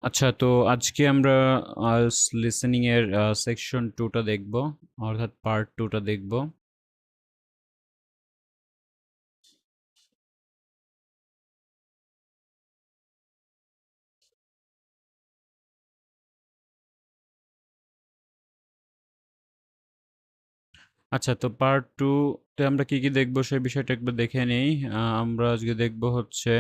আচ্ছা, তো আজকে আমরা লিসেনিং এর সেকশন 2 টা দেখব, অর্থাৎ পার্ট 2 টা দেখব। আচ্ছা, তো পার্ট 2 তে আমরা কি দেখব সেই বিষয়টা একটু দেখে নেই। আমরা আজকে দেখব হচ্ছে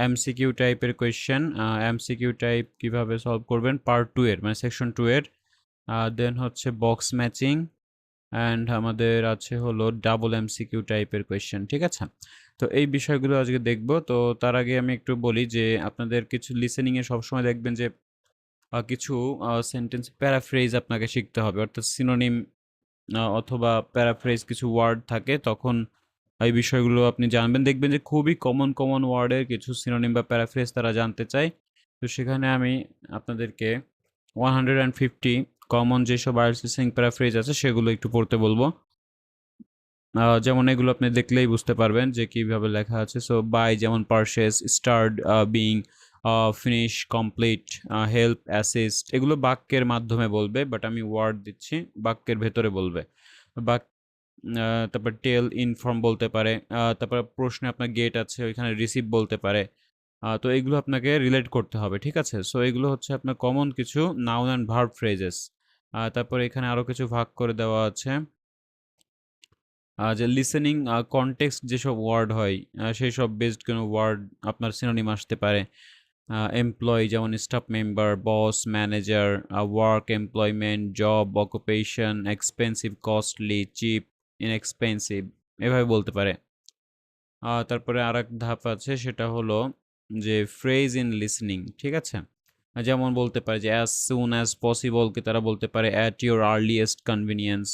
এমসিকিউ টাইপের কোয়েশ্চেন, এমসিকিউ টাইপ কিভাবে সলভ করবেন পার্ট 2 এর, মানে সেকশন 2 এর। দেন হচ্ছে বক্স ম্যাচিং অ্যান্ড আমাদের আছে হলো ডাবল এমসিকিউ টাইপের কোয়েশ্চেন, ঠিক আছে? তো এই বিষয়গুলো আজকে দেখব। তো তার আগে আমি একটু বলি যে আপনাদের কিছু লিসেনিংয়ে সবসময় দেখবেন যে কিছু সেন্টেন্স প্যারাফ্রেজ আপনাকে শিখতে হবে, অর্থাৎ সিনোনিম অথবা প্যারাফ্রেজ কিছু ওয়ার্ড থাকে, তখন এই বিষয়গুলো আপনি জানবেন। দেখবেন যে খুবই কমন কমন ওয়ার্ডের কিছু সিনোনিম বা প্যারাফ্রেজ তারা জানতে চায়। তো সেখানে আমি আপনাদেরকে 150 কমন যেসব আইএলটিএস লিসেনিং প্যারাফ্রেজ আছে সেগুলো একটু পড়তে বলবো। যেমন এগুলো আপনি দেখলেই বুঝতে পারবেন যে কিভাবে লেখা আছে। সো বাই যেমন purchase, start, being, finish, complete, help, assist, এগুলো বাক্যের মাধ্যমে বলবে, বাট আমি ওয়ার্ড দিচ্ছি, বাক্যের ভেতরে বলবে। বাক তারপর টেল, ইনফর্ম বলতে পারে। তারপর প্রশ্নে আপনার গেট আছে, ওইখানে রিসিভ বলতে পারে। তো এগুলো আপনাকে রিলেট করতে হবে, ঠিক আছে? সো এগুলো হচ্ছে আপনার কমন কিছু নাউন অ্যান্ড ভার্ব ফ্রেজেস। তারপরে এখানে আরও কিছু ভাগ করে দেওয়া আছে। যে লিসেনিং কনটেক্সট যেসব ওয়ার্ড হয়, সেই সব বেসড কোনো ওয়ার্ড আপনার সিনোনিম আসতে পারে। এমপ্লয়ি যেমন staff member, boss, manager, work, employment, job, occupation, expensive, costly, cheap, inexpensive, এভাবে বলতে পারে। তারপরে আরেক ধাপ আছে, সেটা হলো যে ফ্রেজ ইন লিসেনিং, ঠিক আছে? যেমন বলতে পারে যে অ্যাজ সুন অ্যাজ পসিবলকে তারা বলতে পারে at your earliest convenience.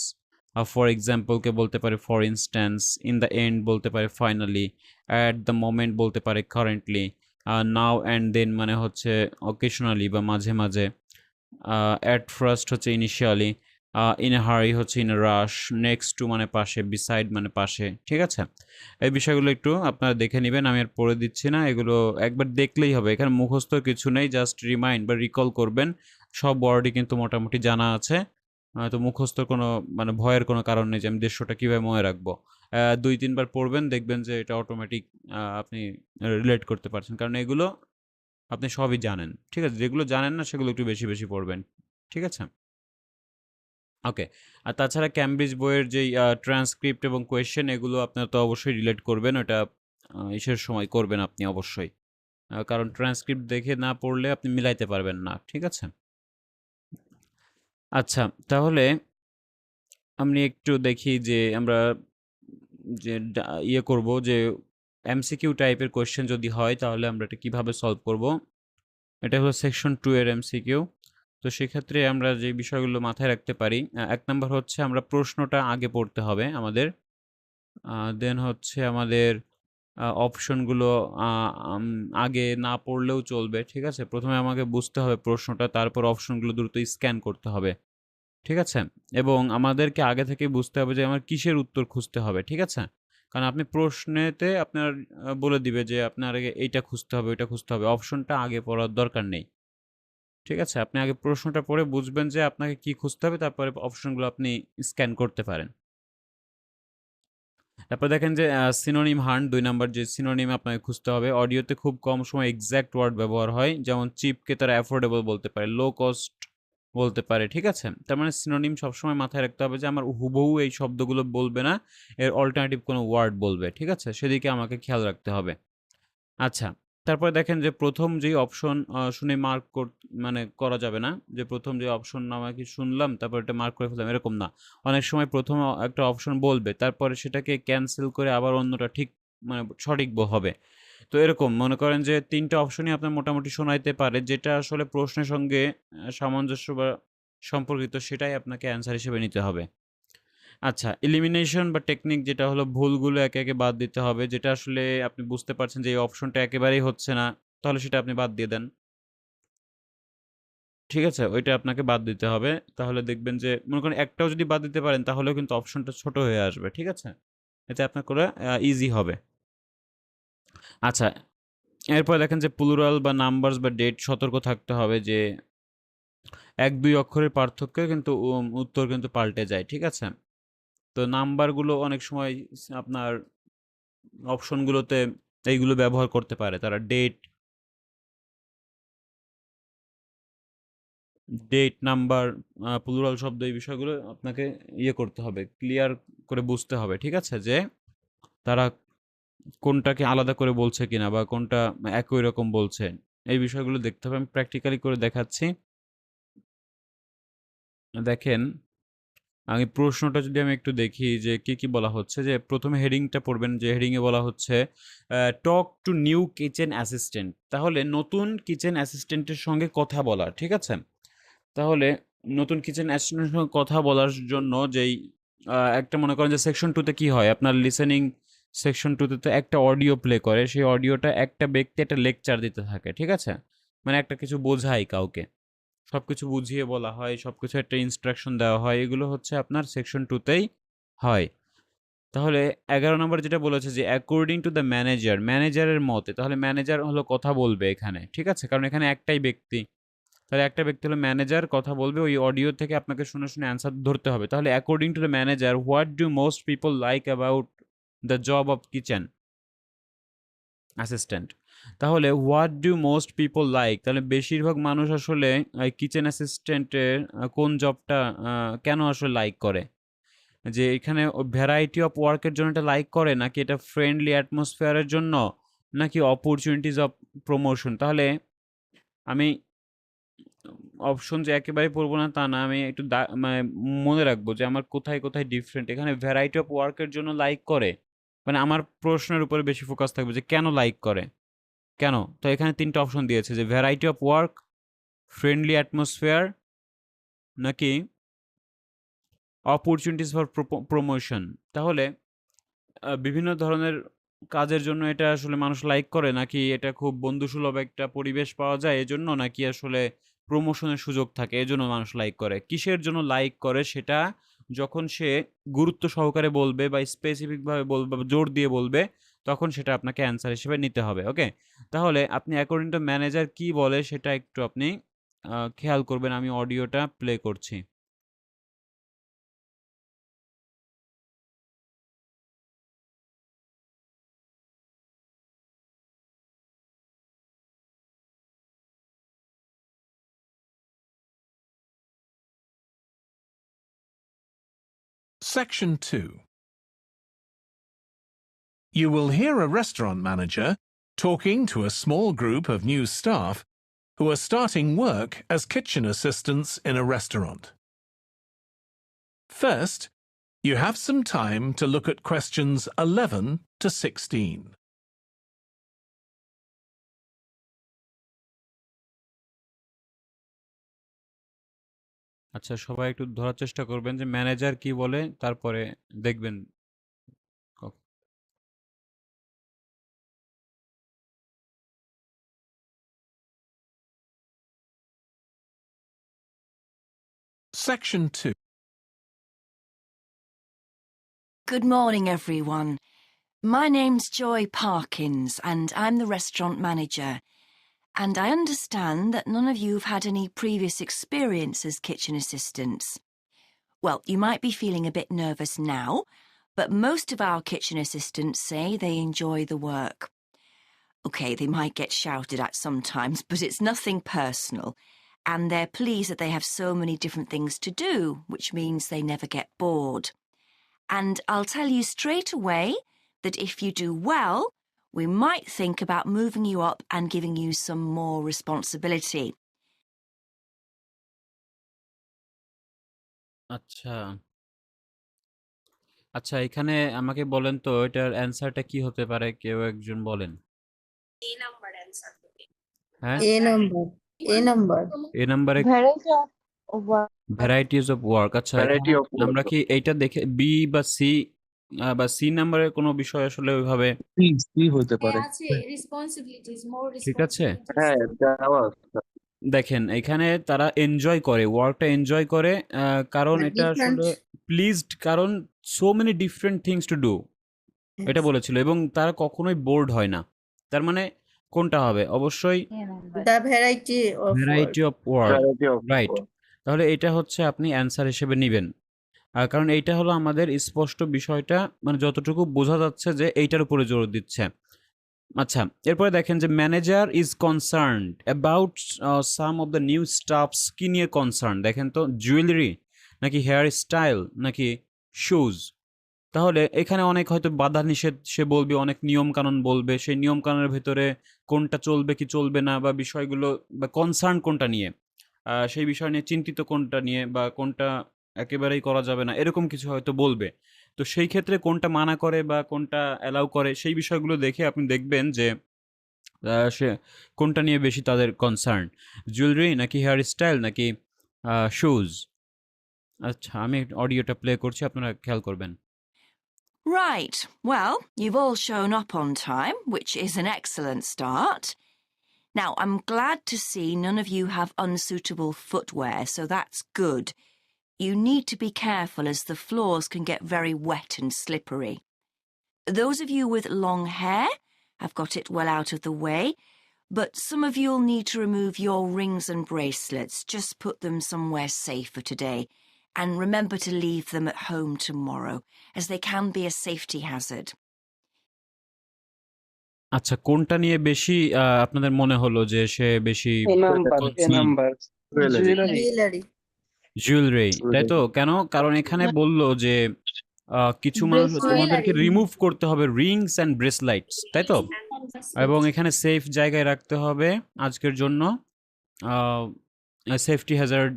For এক্সাম্পলকে বলতে পারে for instance. In the end বলতে পারে ফাইনালি। অ্যাট দ্য মোমেন্ট বলতে পারে কারেন্টলি। নাও অ্যান্ড দেন মানে হচ্ছে অকেশনালি বা মাঝে মাঝে। অ্যাট ফার্স্ট হচ্ছে ইনিশিয়ালি। ইন এ হারি হচ্ছে in a rush. Next to মানে পাশে, বিসাইড মানে পাশে, ঠিক আছে? এই বিষয়গুলো একটু আপনারা দেখে নেবেন, আমি আর পড়ে দিচ্ছি না। এগুলো একবার দেখলেই হবে, এখানে মুখস্থ কিছু নেই, জাস্ট রিমাইন্ড বা রিকল করবেন। সব ওয়ার্ডই কিন্তু মোটামুটি জানা আছে। তো মুখস্থর কোনো মানে ভয়ের কোনো কারণ নেই যে আমি 150টা কীভাবে মনে রাখবো। 2-3 বার পড়বেন, দেখবেন যে এটা অটোমেটিক আপনি রিলেট করতে পারছেন, কারণ এগুলো আপনি সবই জানেন, ঠিক আছে? যেগুলো জানেন না সেগুলো একটু বেশি বেশি পড়বেন, ঠিক আছে? ওকে। আর তাছাড়া ক্যামব্রিজ বইয়ের যেই ট্রান্সক্রিপ্ট এবং কোয়েশ্চেন, এগুলো আপনারা তো অবশ্যই রিলেট করবেন। ওটা ইসের সময় করবেন আপনি অবশ্যই। কারণ ট্রান্সক্রিপ্ট দেখে না পড়লে আপনি মিলাইতে পারবেন না, ঠিক আছে? আচ্ছা, তাহলে আমি একটু দেখি যে আমরা যে ইয়ে করব যে এমসিকিউ টাইপের কোয়েশ্চেন যদি হয় তাহলে আমরা এটা কিভাবে সলভ করব। এটা হলো সেকশন 2 এর এমসিকিউ। তো সেক্ষেত্রে আমরা যে বিষয়গুলো মাথায় রাখতে পারি, ১ নাম্বার হচ্ছে আমরা প্রশ্নটা আগে পড়তে হবে আমাদের। দেন হচ্ছে আমাদের অপশনগুলো আ আম আগে না পড়লেও চলবে, ঠিক আছে? ১ম এ আমাকে বুঝতে হবে প্রশ্নটা, তারপর অপশনগুলো দ্রুত স্ক্যান করতে হবে, ঠিক আছে? এবং আমাদেরকে আগে থেকেই বুঝতে হবে যে আমার কিসের উত্তর খুঁজতে হবে, ঠিক আছে? কারণ আপনি প্রশ্নেতে আপনার বলে দিবে যে আপনার আগে এইটা খুঁজতে হবে, ওইটা খুঁজতে হবে। অপশনটা আগে পড়ার দরকার নেই, ঠিক আছে? আপনি আগে প্রশ্নটা পড়ে বুঝবেন যে আপনাকে কি খুঁজতে হবে, তারপরে অপশনগুলো আপনি স্ক্যান করতে পারেন। তারপর দেখেন যে সিনোনিম হান্ট ২ নাম্বার যে সিনোনিম আপনাকে খুঁজতে হবে। অডিওতে খুব কম সময় এক্সাক্ট ওয়ার্ড ব্যবহার হয়। যেমন চিপকে তারা অ্যাফোর্ডেবল বলতে পারে, লো কস্ট বলতে পারে, ঠিক আছে? তার মানে সিনোনিম সবসময় মাথায় রাখতে হবে যে আমার হুবহু এই শব্দগুলো বলবে না, এর অল্টারনেটিভ কোনো ওয়ার্ড বলবে, ঠিক আছে? সেদিকে আমাকে খেয়াল রাখতে হবে। আচ্ছা, তারপরে দেখেন যে ১ম যেই অপশন শুনে মার্ক মানে করা যাবে না। যে ১ম যে অপশন আমাকে শুনলাম, তারপর এটা মার্ক করে ফেললাম, এরকম না। অনেক সময় ১ম একটা অপশন বলবে, তারপরে সেটাকে ক্যানসেল করে আবার অন্যটা ঠিক মানে সঠিক হবে। তো এরকম মনে করেন যে ৩ টা অপশনই আপনার মোটামুটি শোনাইতে পারে, যেটা আসলে প্রশ্নের সঙ্গে সামঞ্জস্য বা সম্পর্কিত, সেটাই আপনাকে অ্যান্সার হিসেবে নিতে হবে। আচ্ছা, এলিমিনেশন বা টেকনিক যেটা হলো ভুলগুলো একে একে বাদ দিতে হবে। যেটা আসলে আপনি বুঝতে পারছেন যে এই অপশনটা একেবারেই হচ্ছে না, তাহলে সেটা আপনি বাদ দিয়ে দেন। ঠিক আছে? ওইটা আপনাকে বাদ দিতে হবে। তাহলে দেখবেন যে মনে করেন একটাও যদি বাদ দিতে পারেন তাহলেও কিন্তু অপশনটা ছোট হয়ে আসবে। ঠিক আছে? এতে আপনার করে ইজি হবে। আচ্ছা, এরপর দেখেন যে প্লুরাল বা নাম্বারস বা ডেট সতর্ক থাকতে হবে যে 1-2 অক্ষরের পার্থক্যে কিন্তু উত্তর কিন্তু পাল্টে যায়, ঠিক আছে? তো নাম্বারগুলো অনেক সময় আপনার অপশনগুলোতে এইগুলো ব্যবহার করতে পারে তারা। ডেট, নাম্বার, প্লুরাল শব্দ এই বিষয়গুলো আপনাকে ইয়ে করতে হবে, ক্লিয়ার করে বুঝতে হবে, ঠিক আছে? যে তারা কোনটাকে আলাদা করে বলছে কিনা বা কোনটা একই রকম বলছে। এই বিষয়গুলো দেখতে হবে। আমি প্র্যাকটিক্যালি করে দেখাচ্ছি। দেখেন, আমি প্রশ্নটা যদি আমি একটু দেখি যে কি বলা হচ্ছে, যে প্রথমে হেডিংটা পড়বেন, যে হেডিংয়ে বলা হচ্ছে talk to new kitchen assistant. তাহলে নতুন কিচেন অ্যাসিস্ট্যান্টের সঙ্গে কথা বলা, ঠিক আছে? তাহলে নতুন কিচেন অ্যাসিস্ট্যান্টের সঙ্গে কথা বলার জন্য যেই একটা মনে করেন যে সেকশন 2 তে কি হয়, আপনার লিসেনিং সেকশন 2 তে তো একটা অডিও প্লে করে, সেই অডিওটা একটা ব্যক্তি একটা লেকচার দিতে থাকে, ঠিক আছে? মানে একটা কিছু বোঝায় কাউকে, সবকিছু বুঝিয়ে বলা হয়, সবকিছু একটা ইনস্ট্রাকশন দেওয়া হয়, এগুলো হচ্ছে আপনার সেকশন 2 তেই হয়। তাহলে 11 নম্বর যেটা বলেছে যে অ্যাকর্ডিং টু দ্য ম্যানেজার, ম্যানেজারের মতে, তাহলে ম্যানেজার হলো কথা বলবে এখানে, ঠিক আছে? কারণ এখানে একটাই ব্যক্তি, তাহলে একটা ব্যক্তি হলো ম্যানেজার, কথা বলবে, ওই অডিও থেকে আপনাকে শুনে শুনে অ্যান্সার ধরতে হবে। তাহলে according to the manager, what do most people like about the job of kitchen assistant. তাহলে what do most people like, তাহলে বেশিরভাগ মানুষ আসলে কিচেন অ্যাসিস্ট্যান্টের কোন জবটা কেন আসলে লাইক করে, যে এখানে ভ্যারাইটি অফ ওয়ার্কের জন্য এটা লাইক করে, নাকি এটা ফ্রেন্ডলি অ্যাটমসফিয়ারের জন্য, নাকি অপরচুনিটিস অফ প্রমোশন। তাহলে আমি অপশন যে একেবারে পড়বো না তা না, আমি একটু মানে মনে রাখবো যে আমার কোথায় কোথায় ডিফারেন্ট। এখানে ভ্যারাইটি অফ ওয়ার্কের জন্য লাইক করে, মানে আমার প্রশ্নের উপরে বেশি ফোকাস থাকবে যে কেন লাইক করে, কেন? তো এখানে 3টা অপশন দিয়েছে যে variety of work, friendly atmosphere, নাকি অপরচুনিটিস ফর প্রমোশন। তাহলে বিভিন্ন ধরনের কাজের জন্য এটা আসলে মানুষ লাইক করে, নাকি এটা খুব বন্ধুসুলভ একটা পরিবেশ পাওয়া যায় এজন্য, নাকি আসলে প্রমোশনের সুযোগ থাকে এজন্য মানুষ লাইক করে। কিসের জন্য লাইক করে সেটা যখন সে গুরুত্ব সহকারে বলবে বা স্পেসিফিক ভাবে বলবে বা জোর দিয়ে বলবে, তখন সেটা আপনাকে অ্যান্সার হিসেবে নিতে হবে। ওকে, তাহলে আপনি অ্যাকর্ডিং টু ম্যানেজার কি বলে সেটা একটু আপনি খেয়াল করবেন। আমি অডিওটা প্লে করছি। Section 2. You will hear a restaurant manager talking to a small group of new staff who are starting work as kitchen assistants in a restaurant. First, you have some time to look at questions 11 to 16. আচ্ছা, সবাই একটু ধরার চেষ্টা করবেন যে manager কি বলে, তারপরে দেখবেন। Section 2. Good morning, everyone. My name's Joy Parkins, and I'm the restaurant manager. And I understand that none of you have had any previous experience as kitchen assistants. Well, you might be feeling a bit nervous now, but most of our kitchen assistants say they enjoy the work. Okay, they might get shouted at sometimes, but it's nothing personal. And they're pleased that they have so many different things to do, which means they never get bored. And I'll tell you straight away that if you do well, we might think about moving you up and giving you some more responsibility. আচ্ছা আচ্ছা, এখানে আমাকে বলেন তো এটার অ্যান্সারটা কি হতে পারে, কেউ একজন বলেন। A number answer হবে। হ্যাঁ, A number. A number. এ নাম্বারে Variety of work. Varieties of work. আচ্ছা, ভ্যারাইটি এখানে অফ ওয়ার্ক। আমরা কি এইটা দেখে বি বা সি নাম্বারের কোনো বিষয় আসলে ওইভাবে সি হতে পারে। হ্যাঁ আছে responsibilities, more ঠিক আছে? responsibilities. হ্যাঁ, দেওয়া আছে। দেখেন এখানে তারা এনজয় করে, ওয়ার্কটা এনজয় করে, কারণ But এটা আসলে different. প্লিজড, কারণ so many different things to do, এটা Yes. বলেছিল, এবং তারা কখনোই বোর্ড হয় না। তার মানে কোনটা হবে? অবশ্যই A number. The variety of variety word. Of word, Variety of right. word. তাহলে এটা হচ্ছে আপনি অ্যান্সার হিসেবে নিবেন। কারণ এইটা হলো আমাদের স্পষ্ট বিষয়টা, মানে যতটুকু বোঝা যাচ্ছে যে এইটার উপরে জোর দিচ্ছে। আচ্ছা, এরপরে দেখেন যে manager is concerned about some of the new stuffs. কি নিয়ে কনসার্ন দেখেন তো? জুয়েলারি নাকি হেয়ার স্টাইল নাকি শুজ? তাহলে এখানে অনেক হয়তো বাধা নিষেধ সে বলবে, অনেক নিয়ম কানুন বলবে। সেই নিয়ম কানুনের ভেতরে কোনটা চলবে কি চলবে না, বা বিষয়গুলো বা কনসার্ন কোনটা নিয়ে, সেই বিষয় নিয়ে চিন্তিত কোনটা নিয়ে, বা কোনটা একেবারেই করা যাবে না, এরকম কিছু হয়তো বলবে। তো সেই ক্ষেত্রে কোনটা মানা করে বা কোনটা অ্যালাউ করে, সেই বিষয়গুলো দেখে আপনি দেখবেন যে সে কোনটা নিয়ে বেশি তাদের কনসার্ন, জুয়েলারি নাকি হেয়ার স্টাইল নাকি শুজ। আচ্ছা, আমি অডিওটা প্লে করছি, আপনারা খেয়াল করবেন। Right, well, you've all shown up on time, which is an excellent start. Now, I'm glad to see none of you have unsuitable footwear, so that's good. You need to be careful as the floors can get very wet and slippery. Those of you with long hair have got it well out of the way, but some of you'll need to remove your rings and bracelets. Just put them somewhere safer today, and remember to leave them at home tomorrow, as they can be a safety hazard. আচ্ছা, কোনটা নিয়ে বেশি আপনাদের মনে হলো যে সে বেশি A number, a concerned? number. Jewelry. Jewelry. Jewelry. Jewellery, তাই তো? কেন? কারণ এখানে বলল যে কিছু মানুষ তোমাদেরকে Jewelry. রিমুভ করতে হবে রিংস অ্যান্ড ব্রেসলাইটস, তাই তো? এবং এখানে সেফ জায়গায় রাখতে হবে আজকের জন্য। সেফটি হ্যাজার্ড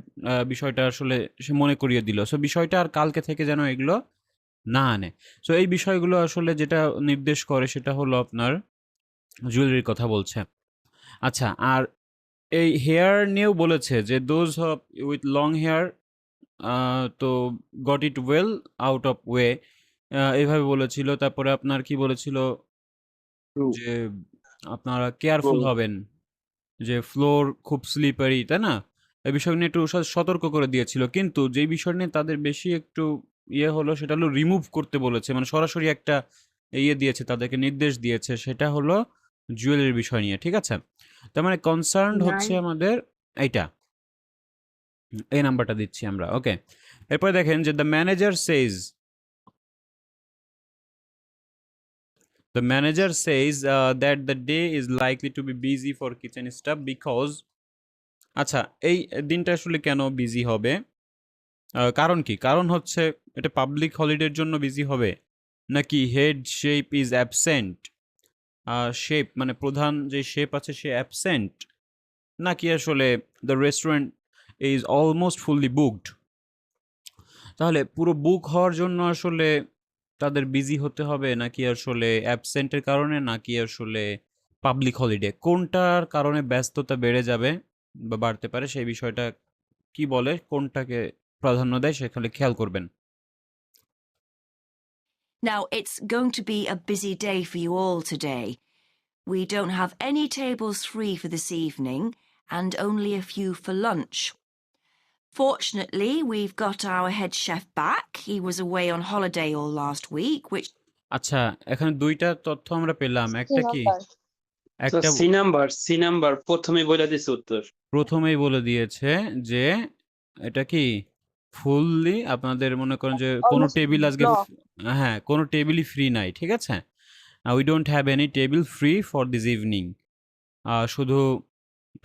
বিষয়টা আসলে সে মনে করিয়ে দিল। সো বিষয়টা আর কালকে থেকে যেন এগুলো না আনে। সো এই বিষয়গুলো আসলে যেটা নির্দেশ করে সেটা হলো আপনার জুয়েলারির কথা বলছে। আচ্ছা, আর এই হেয়ার নিয়েও বলেছে যে দোজ উইথ লং হেয়ার তো got it well out of way, এইভাবে বলেছিল। তারপরে আপনার কি বলেছিল True. যে আপনারা কেয়ারফুল Floor. হবেন, যে ফ্লোর খুব স্লিপারি, তাই না? এই বিষয় নিয়ে একটু সতর্ক করে দিয়েছিল। কিন্তু যেই বিষয় নিয়ে তাদের বেশি একটু ইয়ে হলো সেটা হলো রিমুভ করতে বলেছে, মানে সরাসরি একটা ইয়ে দিয়েছে, তাদেরকে নির্দেশ দিয়েছে, সেটা হলো জুয়েলারির বিষয় নিয়ে। ঠিক আছে? তার মানে কনসার্নড হচ্ছে আমাদের এইটা, এই নাম্বারটা দিচ্ছি আমরা। ওকে, এরপরে দেখেন যে the manager Sage, the manager says that the day is likely to be busy for kitchen staff because, আচ্ছা, এই দিনটা আসলে কেন বিজি হবে? কারণ কি? কারণ হচ্ছে এটা পাবলিক হলিডের জন্য বিজি হবে, নাকি head shape is absent, shape মানে প্রধান যে শেপ আছে সে অ্যাবসেন্ট, নাকি আসলে the restaurant is almost fully booked. তাহলে পুরো বুক হওয়ার জন্য আসলে তাদের বিজি হতে হবে, নাকি আসলে অ্যাবসেন্টের কারণে, নাকি আসলে পাবলিক হলিডে, কোনটার কারণে ব্যস্ততা বেড়ে যাবে বা বাড়তে পারে, সেই বিষয়টা কি বলে, কোনটাকে প্রাধান্য দেয় সেখানে খেয়াল করবেন। Now, it's going to be a busy day for you all today. We don't have any tables free for this evening, and only a few for lunch. Fortunately, we've got our head chef back. He was away on holiday all last week, which আচ্ছা, এখানে দুইটা তথ্য আমরা পেলাম। একটা কি? So একটা C number প্রথমে বলে দিছে উত্তর। প্রথমেই বলে দিয়েছে যে এটা কি ফুললি, আপনাদের মনে করেন যে কোনো Almost টেবিল আজকে blocked. হ্যাঁ, কোনো টেবিলই ফ্রি নাই। ঠিক আছে? We don't have any table free for this evening. শুধু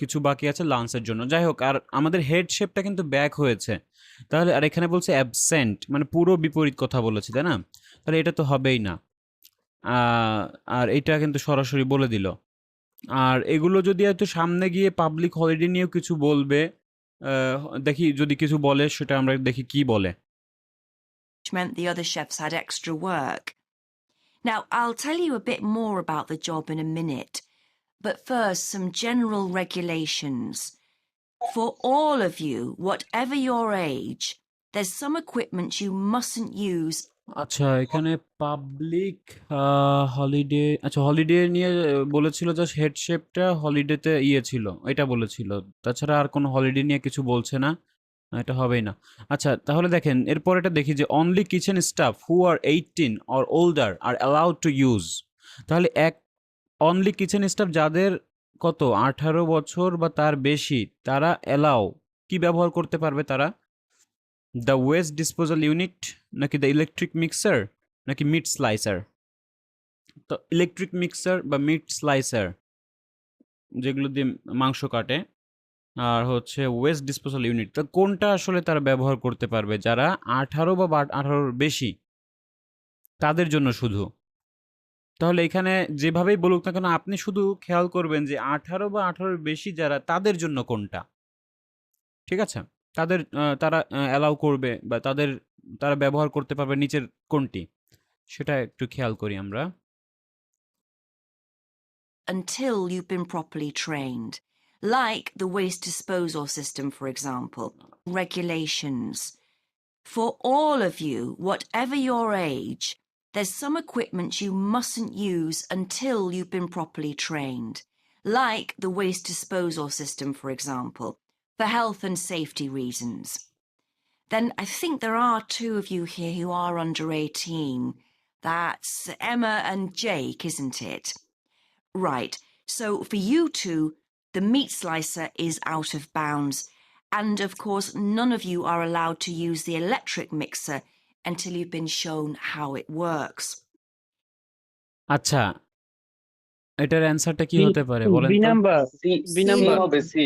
কিছু বাকি আছে লাঞ্চের জন্য। যাই হোক, আর আমাদের হেড শেফটা কিন্তু ব্যাক হয়েছে। তাহলে আর এখানে বলছে অ্যাবসেন্ট, মানে পুরো বিপরীত কথা বলেছি, তাই না? তাহলে এটা তো হবেই না। আর এইটা কিন্তু সরাসরি বলে দিল। আর এগুলো যদি একটু সামনে গিয়ে পাবলিক হলিডে নিয়েও কিছু বলবে, দেখি যদি কিছু বলে সেটা আমরা দেখি কি বলে। meant the other chefs had extra work. Now, I'll tell you a bit more about the job in a minute, but first, some general regulations. For all of you, whatever your age, there's some equipment you mustn't use. আচ্ছা, এখানে public holiday, আচ্ছা holiday নিয়ে বলেছিল, just head শেফটা হলিডেতে ইয়ে ছিল, এটা বলেছিল। তাছাড়া আর কোনো হলিডে নিয়ে কিছু বলছে না, এটা হবেই না। আচ্ছা, তাহলে দেখেন এরপর এটা দেখি যে only kitchen staff who are 18 or older are allowed to use. তাহলে অনলি কিচেন স্টাফ যাদের কত 18 বছর বা তার বেশি, তারা অ্যালাও কি ব্যবহার করতে পারবে তারা? দ্য ওয়েস্ট ডিসপোজাল ইউনিট, নাকি দ্য ইলেকট্রিক মিক্সার, নাকি মিট স্লাইসার? তো ইলেকট্রিক মিক্সার বা মিট স্লাইসার যেগুলো দিয়ে মাংস কাটে, আর হচ্ছে ওয়েস্ট ডিসপোজাল ইউনিট, তো কোনটা আসলে তারা ব্যবহার করতে পারবে যারা 18 বা 18 বেশি, তাদের জন্য শুধু? তাহলে এখানে যেভাবেই বলুক না কেন আপনি শুধু খেয়াল করবেন যে 18 বা 18 বেশি যারা, তাদের জন্য কোনটা, ঠিক আছে? তাদের তারা অ্যালাউ করবে বা তারা ব্যবহার করতে পারবে নিচের কোনটি, সেটা একটু খেয়াল করি আমরা। Until you've been properly trained, like the waste disposal system, for example, regulations. For all of you, whatever your age, there's some equipment you mustn't use until you've been properly trained, like the waste disposal system, for example, for health and safety reasons. Then I think there are two of you here who are under 18. That's Emma and Jake, isn't it? Right, so for you two, the meat slicer is out of bounds, and of course none of you are allowed to use the electric mixer until you've been shown how it works. আচ্ছা, এটার অ্যান্সারটা কি হতে পারে বলেন B তো? Number, B number হবে C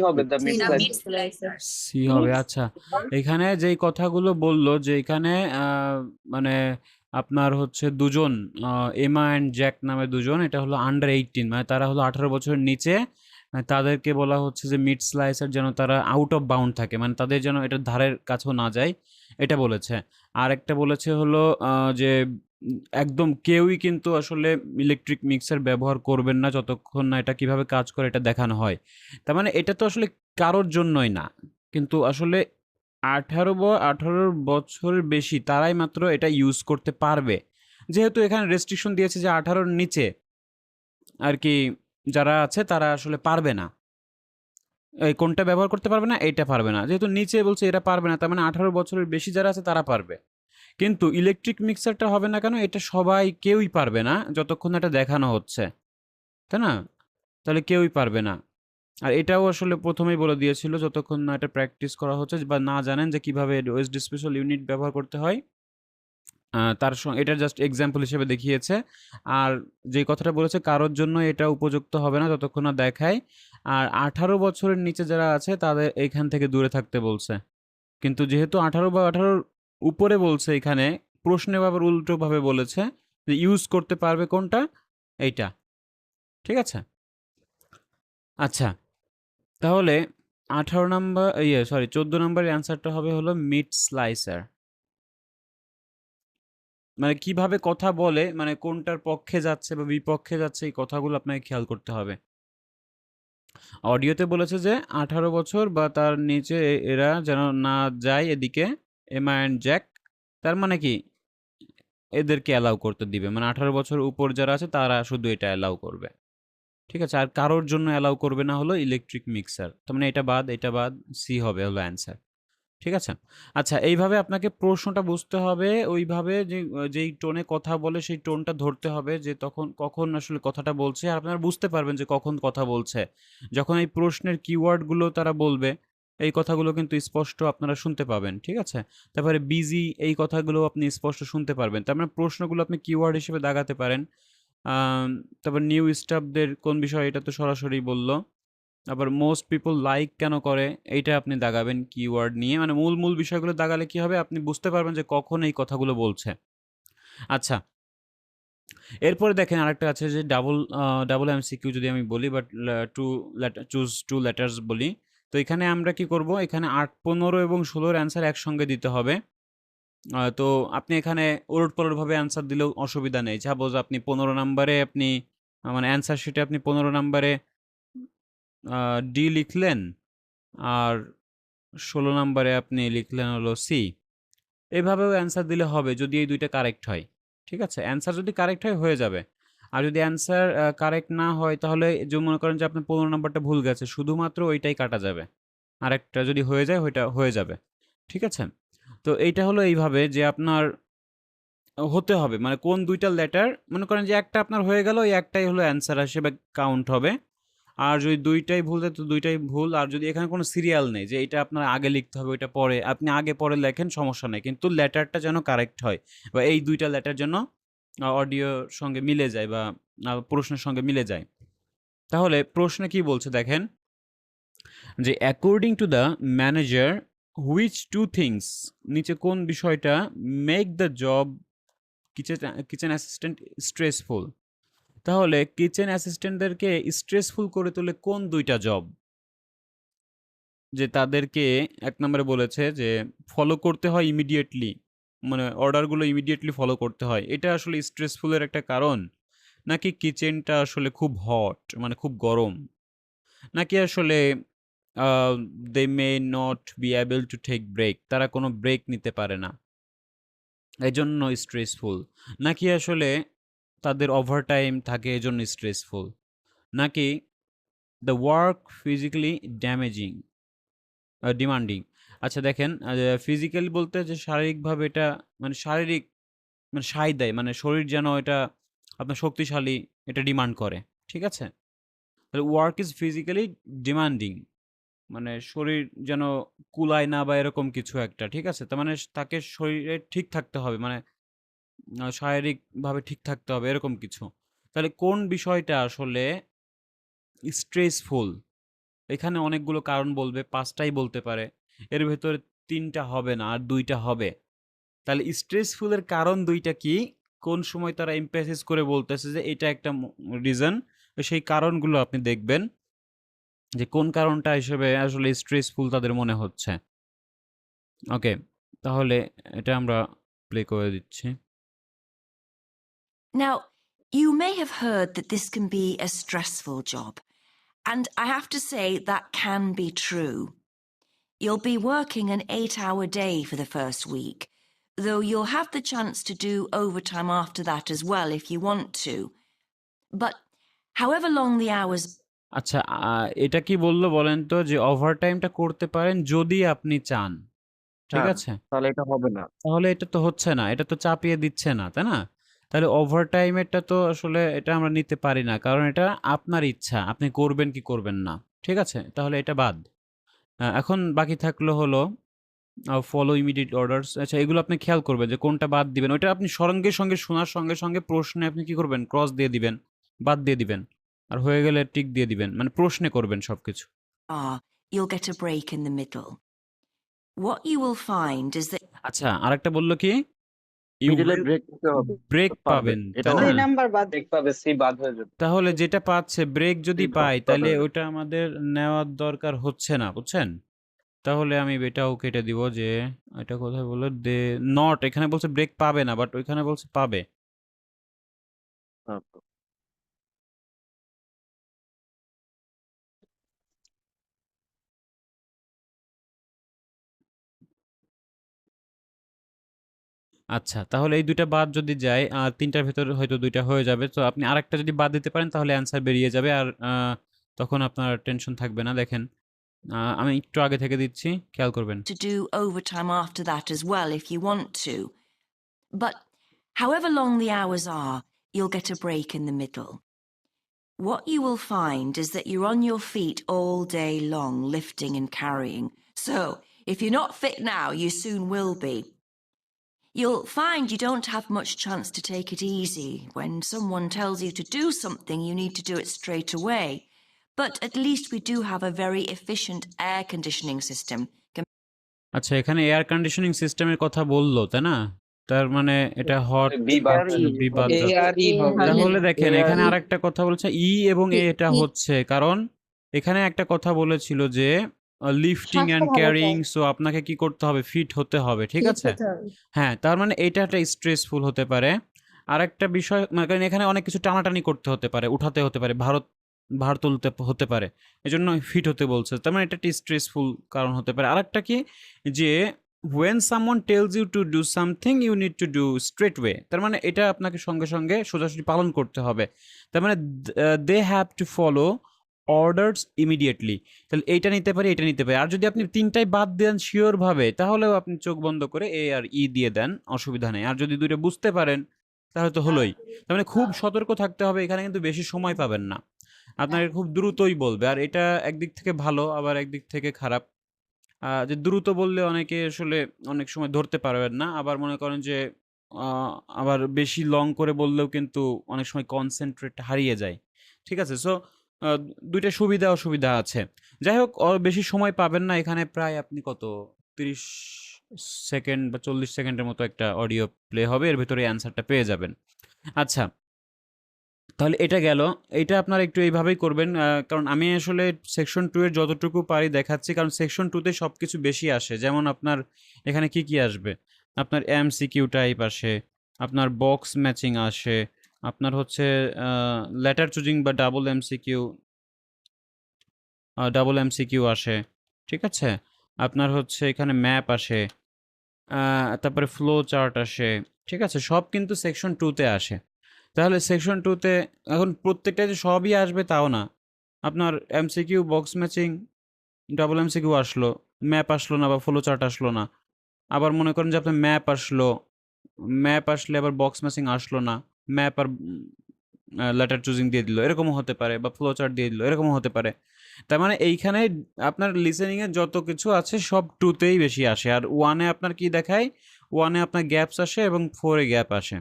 হবে দ্য মিড slicer. সি হবে। আচ্ছা, এখানে যেই কথাগুলো বললো যে এখানে মানে আপনার হচ্ছে দুজন, এমা অ্যান্ড জ্যাক নামে দুজন, এটা হলো আন্ডার 18, মানে তারা হলো 18 বছরের নিচে। তাদেরকে বলা হচ্ছে যে মিড স্লাইসার যেন তারা আউট অফ বাউন্ড থাকে, মানে তাদের যেন এটার ধারের কাছেও না যায়, এটা বলেছে। আর একটা বলেছে হলো যে একদম কেউই কিন্তু আসলে ইলেকট্রিক মিক্সার ব্যবহার করবেন না যতক্ষণ না এটা কিভাবে কাজ করে এটা দেখানো হয়। তার মানে এটা তো আসলে কারোর জন্যই না, কিন্তু আসলে 18 বছরের বেশি তারাই মাত্র এটা ইউজ করতে পারবে। যেহেতু এখানে রেস্ট্রিকশন দিয়েছে যে 18-র নিচে আর কি যারা আছে তারা আসলে পারবে না, এই কোনটা ব্যবহার করতে পারবে না, এইটা পারবে না। যেহেতু নিচে বলছে এরা পারবে না, তার মানে 18 বছরের বেশি যারা আছে তারা পারবে। কিন্তু ইলেকট্রিক মিক্সারটা হবে না কেন? এটা সবাই কেউই পারবে না যতক্ষণ না এটা দেখানো হচ্ছে, তাই না? তাহলে কেউই পারবে না। আর এটাও আসলে প্রথমেই বলে দিয়েছিল যতক্ষণ না এটা প্র্যাকটিস করা হচ্ছে বা না জানেন যে কিভাবে ওয়েস্ট ডিসপোজাল ইউনিট ব্যবহার করতে হয়, তার সঙ্গে এটা জাস্ট এক্সাম্পল হিসেবে দেখিয়েছে। আর যে কথাটা বলেছে কারোর জন্য এটা উপযুক্ত হবে না যতক্ষণ না দেখায়। আর 18 বছরের নিচে যারা আছে তাদের এখান থেকে দূরে থাকতে বলছে। কিন্তু যেহেতু 18 বা 18-র উপরে বলছে, এখানে প্রশ্নে আবার উল্টোভাবে বলেছে যে ইউজ করতে পারবে কোনটা, এইটা। ঠিক আছে? আচ্ছা, তাহলে 18 নাম্বার 14 নাম্বারের অ্যান্সারটা হবে হলো মিট স্লাইসার। মানে কিভাবে কথা বলে, মানে কোনটার পক্ষে যাচ্ছে বা বিপক্ষে যাচ্ছে, এই কথাগুলো আপনাকে খেয়াল করতে হবে। অডিওতে বলেছে যে 18 বছর বা তার নিচে এরা যেন না যায় এদিকে, এমা অ্যান্ড জ্যাক। তার মানে কি এদেরকে অ্যালাউ করতে দিবে, মানে 18 বছর উপর যারা আছে তারা শুধু এটা অ্যালাউ করবে। ঠিক আছে? আর কারোর জন্য অ্যালাউ করবে না হলো ইলেকট্রিক মিক্সার। তার মানে এটা বাদ, সি হবে হলো অ্যান্সার। ঠিক আছে? আচ্ছা, এইভাবে আপনাকে প্রশ্নটা বুঝতে হবে, ওইভাবে যেই টোনে কথা বলে সেই টোনটা ধরতে হবে যে কখন আসলে কথাটা বলছে, আর আপনারা বুঝতে পারবেন যে কখন কথা বলছে। যখন এই প্রশ্নের কিওয়ার্ডগুলো তারা বলবে, এই কথাগুলো কিন্তু স্পষ্ট আপনারা শুনতে পাবেন। ঠিক আছে? তারপরে বিজি, এই কথাগুলো আপনি স্পষ্ট শুনতে পারবেন। তার মানে প্রশ্নগুলো আপনি কিওয়ার্ড হিসেবে দাগাতে পারেন। তারপর নিউ স্টাফদের কোন বিষয়, এটা তো সরাসরি বলল। আবার মোস্ট পিপল লাইক কেন করে, এইটা আপনি দাগাবেন কিওয়ার্ড নিয়ে, মানে মূল বিষয়গুলো দাগালে কি হবে, আপনি বুঝতে পারবেন যে কখন এই কথাগুলো বলছে। আচ্ছা, এরপরে দেখেন আরেকটা আছে যে ডাবল এমসিকিউ যদি আমি বলি, বাট চুজ টু লেটার্স বলি। তো এখানে আমরা কি করব, এখানে 8, 15 এবং 16-র অ্যান্সার একসঙ্গে দিতে হবে। তো আপনি এখানে ওলটপালটভাবে অ্যান্সার দিলেও অসুবিধা নেই। সাপোজ আপনি 15 নাম্বারে আপনি মানে অ্যান্সার শিটে আপনি 15 নাম্বারে ডি লিখলেন, আর 16 নাম্বারে আপনি লিখলেন হলো সি। এভাবেও অ্যান্সার দিলে হবে যদি এই দুইটা কারেক্ট হয়। ঠিক আছে? অ্যান্সার যদি কারেক্ট হয় হয়ে যাবে। আর যদি অ্যান্সার কারেক্ট না হয় তাহলে যে মনে করেন যে আপনার 15 নাম্বারটা ভুল গেছে, শুধুমাত্র ওইটাই কাটা যাবে। আরেকটা যদি হয়ে যায় ওইটা হয়ে যাবে। ঠিক আছে? তো এইটা হলো এইভাবে যে আপনার হতে হবে। মানে কোন ২ টা লেটার মনে করেন যে একটা আপনার হয়ে গেল, ওই একটাই হলো অ্যান্সার হিসেবে কাউন্ট হবে। আর যদি ২ টাই ভুল হয় তো ২ টাই ভুল। আর যদি এখানে কোনো সিরিয়াল নেই যে এটা আপনার আগে লিখতে হবে ওইটা পরে, আপনি আগে পরে লেখেন সমস্যা নাই। কিন্তু লেটারটা যেন কারেক্ট হয় বা এই ২ টা লেটার যেন অডিওর সঙ্গে মিলে যায় বা প্রশ্নের সঙ্গে মিলে যায়। তাহলে প্রশ্নে কি বলছে দেখেন যে according to the manager which 2 things নিচে কোন বিষয়টা make the job kitchen assistant stressful. তাহলে কিচেন অ্যাসিস্ট্যান্টদেরকে স্ট্রেসফুল করে তোলে কোন ২ টা জব? যে তাদেরকে ১ নম্বরে বলেছে যে ফলো করতে হয় ইমিডিয়েটলি। মানে অর্ডারগুলো ইমিডিয়েটলি ফলো করতে হয়। এটা আসলে স্ট্রেসফুল এর একটা কারণ? নাকি কিচেনটা আসলে খুব হট মানে খুব গরম? নাকি আসলে uh they may not be able to take break, তারা কোনো ব্রেক নিতে পারে না। এজন্য স্ট্রেসফুল। নাকি আসলে তাদের ওভারটাইম থাকে এজন্য স্ট্রেসফুল? নাকি the work physically damaging demanding. আচ্ছা দেখেন ফিজিক্যাল বলতে যে শারীরিকভাবে এটা মানে শারীরিক মানে সায় দেয়। মানে শরীর যেন এটা আপনার শক্তিশালী এটা ডিমান্ড করে। ঠিক আছে? তাহলে ওয়ার্ক ইজ ফিজিক্যালি ডিমান্ডিং। মানে শরীর যেন কুলায় না বা এরকম কিছু একটা। ঠিক আছে? তার মানে তাকে শরীরে ঠিক থাকতে হবে। মানে শারীরিকভাবে ঠিক থাকতে হবে এরকম কিছু। তাহলে কোন বিষয়টা আসলে স্ট্রেসফুল? এখানে অনেকগুলো কারণ বলবে, ৫ টাই বলতে পারে। এর ভেতরে ৩ টা হবে না আর ২ টা হবে। তাহলে স্ট্রেসফুল এর কারণ ২ টা কি? কোন সময় তারা এমফ্যাসিস করে বলতেছে যে এটা একটা রিজন। সেই কারণগুলো আপনি দেখবেন যে কোন কারণটা হিসেবে আসলে স্ট্রেসফুল তাদের মনে হচ্ছে। ওকে, তাহলে এটা আমরা প্লে করে দিচ্ছি। Now, you may have heard that this can be a stressful job, and I have to say that can be true. You'll be working an 8-hour day for the first week, though you'll have the chance to do overtime after that as well if you want to. But however long the hours. আচ্ছা এটা কি বলল বলেন তো যে ওভারটাইমটা করতে পারেন যদি আপনি চান। ঠিক হ্যাঁ, আছে? তাহলে এটা হবে না। তাহলে এটা তো হচ্ছে না। এটা তো চাপিয়ে দিচ্ছে না, তাই না? তাহলে ওভারটাইমেরটা তো আসলে এটা আমরা নিতে পারি না। কারণ এটা আপনার ইচ্ছা। আপনি করবেন কি করবেন না। ঠিক আছে? তাহলে এটা বাদ। এখন বাকি থাকলো হলো ফলো ইমিডিয়েট অর্ডারস। আচ্ছা এগুলো আপনি খেয়াল করবেন যে কোনটা বাদ দিবেন। ওইটা আপনি সঙ্গে, সঙ্গে শোনার সঙ্গে, সঙ্গে প্রশ্নে আপনি কি করবেন? ক্রস দিয়ে দিবেন, বাদ দিয়ে দিবেন। আর হয়ে গেলে টিক দিয়ে দিবেন। মানে প্রশ্নে করবেন সবকিছু। You'll get a break in the middle. What you will find is that. আচ্ছা আরেকটা বলল কি? ইউ মিডলে উইল ব্রেক নিতে হবে। ব্রেক পারবে। পাবেন, এটা তাই সি না? নাম্বার বাদ। ব্রেক পাবে, সি বাদ হয়ে যাবে। তাহলে যেটা পাচ্ছে ব্রেক যদি সি বাদ পায় তাহলে হয়ে যাবে। ওটা আমাদের নেওয়ার দরকার হচ্ছে না, বুঝছেন? তাহলে আমি এটাও কেটে দিব যে এটা কোথায় বলল দে নট, এখানে বলছে ব্রেক পাবে না বাট ওইখানে বলছে পাবে। আচ্ছা। আচ্ছা তাহলে এই ২ টা বাদ যদি যায় ৩ টার ভেতরে হয়তো ২ টা হয়ে যাবে। তো আপনি আরেকটা যদি বাদ দিতে পারেন তাহলে অ্যান্সার বেরিয়ে যাবে। আর তখন আপনার টেনশন থাকবে না। দেখেন আমি একটু আগে থেকে দিচ্ছি, খেয়াল করবেন। To do overtime after that as well if you want to. But however long the hours are, you'll get a break in the middle. What you will find is that you're on your feet all day long, lifting and carrying. So, if you're not fit now, you soon will be. You'll find you don't have much chance to take it easy. When someone tells you to do something, you need to do it straight away. But at least we do have a very efficient air conditioning system. আচ্ছা এখানে air conditioning সিস্টেমের কথা বলল, তাই না? তার মানে এটা হট বি বাদ হচ্ছে, হয়ে বি বাদ যাবে। যাচ্ছে। ARE হবে। তাহলে দেখেন এখানে ARE আরেকটা কথা বলছে ই এবং এ এটা হচ্ছে। কারণ এখানে একটা কথা বলেছিল যে লিফটিং স্বাস্থ্য অ্যান্ড ভালো ক্যারিং, চাই। সো আপনাকে কি করতে হবে? ফিট হতে হবে। ঠিক ঠিক আছে? হতে হবে। হ্যাঁ, তার মানে এটা একটা স্ট্রেসফুল হতে পারে। আরেকটা বিষয় মানে কারণ এখানে অনেক কিছু টানাটানি করতে হতে পারে, উঠাতে হতে পারে, ভার তুলতে হতে পারে। এজন্য ফিট হতে বলছে। তার মানে এটা একটা স্ট্রেসফুল কারণ হতে পারে। আরেকটা কি যে when someone tells you to do something you need to do straight way, তার মানে এটা আপনাকে সঙ্গে, সঙ্গে সোজাসুজি পালন করতে হবে। তার মানে they have to follow orders immediately, তাহলে এইটা নিতে পারি, এটা নিতে পারি। আর যদি আপনি ৩টাই বাদ দেন শিওরভাবে, তাহলেও আপনি চোখ বন্ধ করে এ আর ই দিয়ে দেন, অসুবিধা নেই। আর যদি ২টা বুঝতে পারেন তাহলে তো হলোই। তার মানে খুব সতর্ক থাকতে হবে, এখানে কিন্তু বেশি সময় পাবেন না। আপনাকে খুব দ্রুতই বলবে। আর এটা একদিক থেকে ভালো, আবার একদিক থেকে খারাপ। যে দ্রুত বললে অনেকে আসলে অনেক সময় ধরতে পারবেন না। আবার মনে করেন যে আ আবার বেশি লং করে বললেও কিন্তু অনেক সময় কনসেনট্রেট হারিয়ে যায়। ঠিক আছে? সো আ ২ টা সুবিধা অসুবিধা আছে। যাই হোক বেশি সময় পাবেন না। এখানে প্রায় আপনি কত ৩০ সেকেন্ড বা ৪০ সেকেন্ডের মতো একটা অডিও প্লে হবে। এর ভেতরে অ্যান্সারটা পেয়ে যাবেন। আচ্ছা, তাহলে এটা গেল। এইটা আপনারা একটু এইভাবেই করবেন। কারণ আমি আসলে সেকশন 2 এর যতটুকু পারি দেখাচ্ছি। কারণ সেকশন 2 তে সবকিছু বেশি আসে। যেমন আপনার এখানে কি আসবে? আপনার এমসিকিউ টাইপ আসে, আপনার বক্স ম্যাচিং আসে, আপনার হচ্ছে আ লেটার চুজিং বা ডাবল এমসিকিউ আসে। ঠিক আছে? আপনার হচ্ছে এখানে ম্যাপ আসে, আ তারপরে ফ্লো চার্ট আসে। ঠিক আছে? সব কিন্তু সেকশন 2 তে আসে। তাহলে সেকশন 2 তে এখন প্রত্যেকটা যে সবই আসবে তাও না। আপনার MCQ, box matching, double MCQ আসলো, ম্যাপ আসলো না বা ফ্লো চার্ট আসলো না। আবার মনে করেন যে আপনার ম্যাপ আসলে আবার বক্স ম্যাচিং আসলো না। ম্যাপ আর লেটার চুজিং দিয়ে দিল। এরকমও হতে পারে বা ফ্লো চার্ট দিয়ে দিল। এরকমও হতে পারে। তার মানে এইখানে আপনার লিসেনিং এর যত কিছু আছে সব 2 তেই বেশি আসে। আর 1 এ আপনার কি দেখায়? 1 এ আপনার গ্যাপস আসে এবং 4 এ গ্যাপ আসে।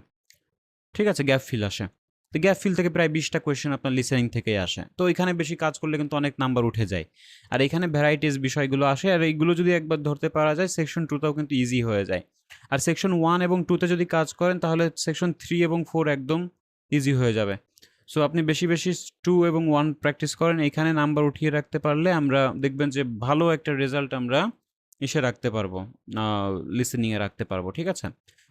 ঠিক আছে? গ্যাপ ফিল আসে। তো গ্যাপ ফিল থেকে প্রায় ২০টা কোয়েশ্চেন আপনার লিসেনিং থেকেই আসে। তো এখানে বেশি কাজ করলে কিন্তু অনেক নাম্বার উঠে যায়। আর এখানে ভ্যারাইটিস বিষয়গুলো আসে। আর এইগুলো যদি একবার ধরতে পারা যায় সেকশন 2 টাও কিন্তু ইজি হয়ে যায়। আর সেকশন 1 এবং 2 তে যদি কাজ করেন তাহলে সেকশন 3 এবং 4 একদম ইজি হয়ে যাবে। সো আপনি বেশি 2 এবং 1 প্র্যাকটিস করেন। এখানে নাম্বার উঠিয়ে রাখতে পারলে আমরা দেখবেন যে ভালো একটা রেজাল্ট আমরা রাখতে পারবো। আ লিসেনিং এ রাখতে পারবো। ঠিক আছে?